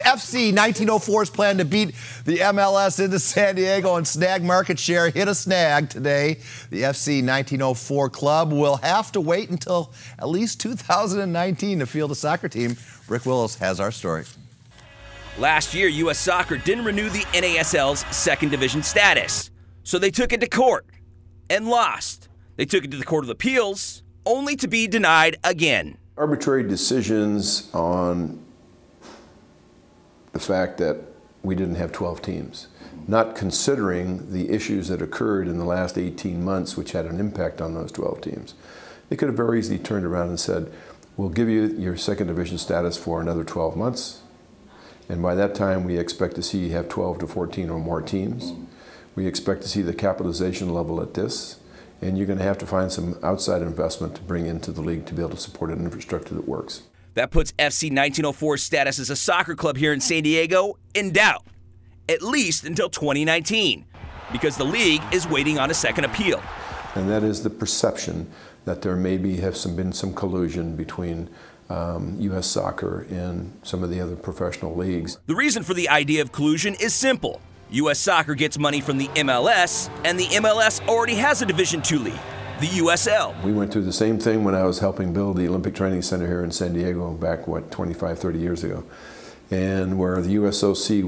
FC 1904's plan to beat the MLS into San Diego and snag market share hit a snag today. The FC 1904 club will have to wait until at least 2019 to field a soccer team. Rick Willis has our story. Last year, U.S. Soccer didn't renew the NASL's second division status, so they took it to court and lost. They took it to the Court of Appeals, only to be denied again. Arbitrary decisions on the fact that we didn't have 12 teams, not considering the issues that occurred in the last 18 months which had an impact on those 12 teams. They could have very easily turned around and said, we'll give you your second division status for another 12 months, and by that time we expect to see you have 12 to 14 or more teams. We expect to see the capitalization level at this, and you're going to have to find some outside investment to bring into the league to be able to support an infrastructure that works. That puts FC 1904's status as a soccer club here in San Diego in doubt, at least until 2019, because the league is waiting on a second appeal. And that is the perception that there maybe been some collusion between U.S. Soccer and some of the other professional leagues. The reason for the idea of collusion is simple. U.S. Soccer gets money from the MLS, and the MLS already has a Division II league, the USL. We went through the same thing when I was helping build the Olympic Training Center here in San Diego back, 25, 30 years ago, and where the USOC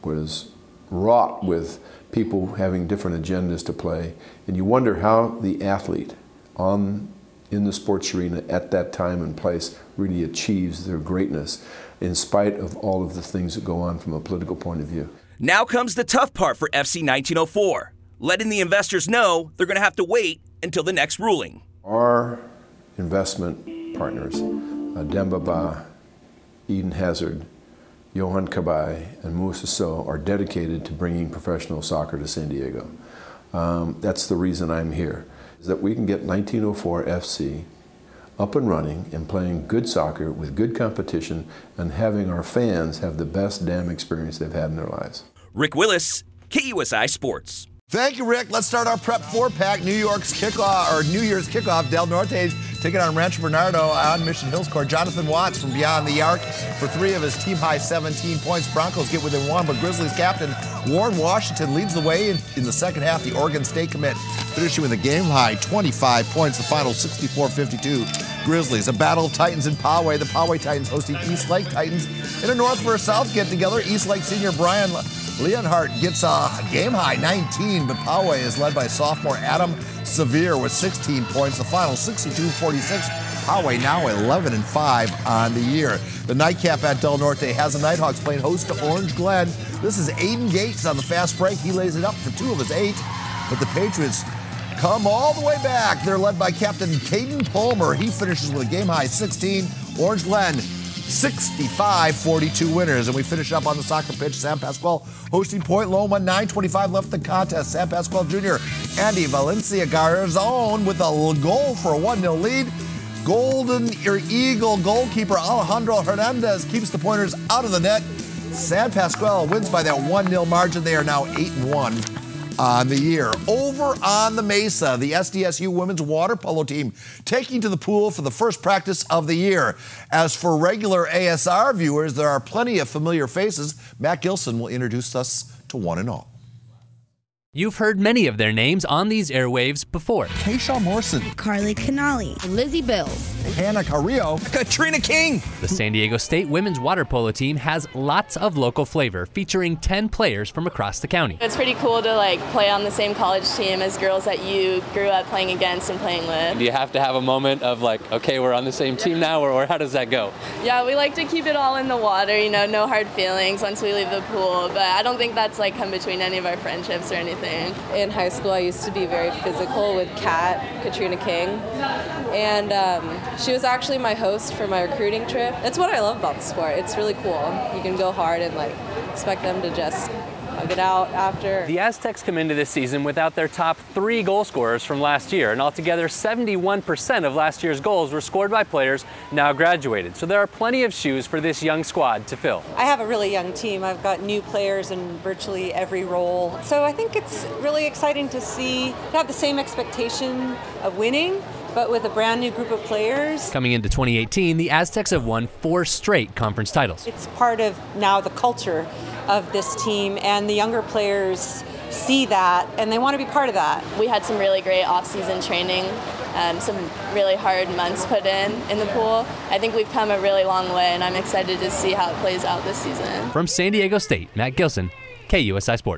was wrought with people having different agendas to play, and you wonder how the athlete in the sports arena at that time and place really achieves their greatness in spite of all of the things that go on from a political point of view. Now comes the tough part for FC 1904, letting the investors know they're going to have to wait until the next ruling. Our investment partners, Demba Ba, Eden Hazard, Johan Kabay, and Moussa Sow are dedicated to bringing professional soccer to San Diego. That's the reason I'm here, is that we can get 1904 FC up and running and playing good soccer with good competition and having our fans have the best damn experience they've had in their lives. Rick Willis, KUSI Sports. Thank you, Rick. Let's start our Prep 4-pack. New Year's kickoff. Del Norte taking on Rancho Bernardo on Mission Hills Court. Jonathan Watts from beyond the arc for 3 of his team-high 17 points. Broncos get within 1, but Grizzlies captain Warren Washington leads the way in the second half. The Oregon State commit finishing with a game-high 25 points. The final 64-52. Grizzlies. A battle of Titans in Poway. The Poway Titans hosting Eastlake Titans in a North versus South get-together. Eastlake senior Brian Leonhardt gets a game-high 19, but Poway is led by sophomore Adam Severe with 16 points. The final 62-46. Poway now 11-5 on the year. The nightcap at Del Norte has the Nighthawks playing host to Orange Glen. This is Aiden Gates on the fast break. He lays it up for 2 of his 8, but the Patriots come all the way back. They're led by Captain Caden Palmer. He finishes with a game-high 16. Orange Glen 65-42 winners. And we finish up on the soccer pitch. San Pasqual hosting Point Loma. 9:25 left in the contest. San Pasqual Jr. Andy Valencia Garzon with a goal for a 1-0 lead. Golden Eagle goalkeeper Alejandro Hernandez keeps the Pointers out of the net. San Pasqual wins by that 1-0 margin. They are now 8-1 on the year. Over on the Mesa, the SDSU women's water polo team taking to the pool for the first practice of the year. As for regular ASR viewers, there are plenty of familiar faces. Matt Gilson will introduce us to one and all. You've heard many of their names on these airwaves before. Keisha Morrison, Carly Canali, Lizzie Bills, Hannah Carrillo, Katrina King. The San Diego State women's water polo team has lots of local flavor, featuring 10 players from across the county. It's pretty cool to play on the same college team as girls that you grew up playing against and playing with. Do you have to have a moment of okay, we're on the same team now, or how does that go? Yeah, we like to keep it all in the water, no hard feelings once we leave the pool, but I don't think that's come between any of our friendships or anything. In high school, I used to be very physical with Katrina King, and she was actually my host for my recruiting trip. That's what I love about the sport. It's really cool. You can go hard and expect them to just hug it out after. The Aztecs come into this season without their top 3 goal scorers from last year, and altogether 71% of last year's goals were scored by players now graduated. So there are plenty of shoes for this young squad to fill. I have a really young team. I've got new players in virtually every role. So I think it's really exciting to have the same expectation of winning but with a brand new group of players. Coming into 2018, the Aztecs have won 4 straight conference titles. It's part of now the culture of this team, and the younger players see that and they want to be part of that. We had some really great off-season training, some really hard months put in the pool. I think we've come a really long way, and I'm excited to see how it plays out this season. From San Diego State, Matt Gilson, KUSI Sports.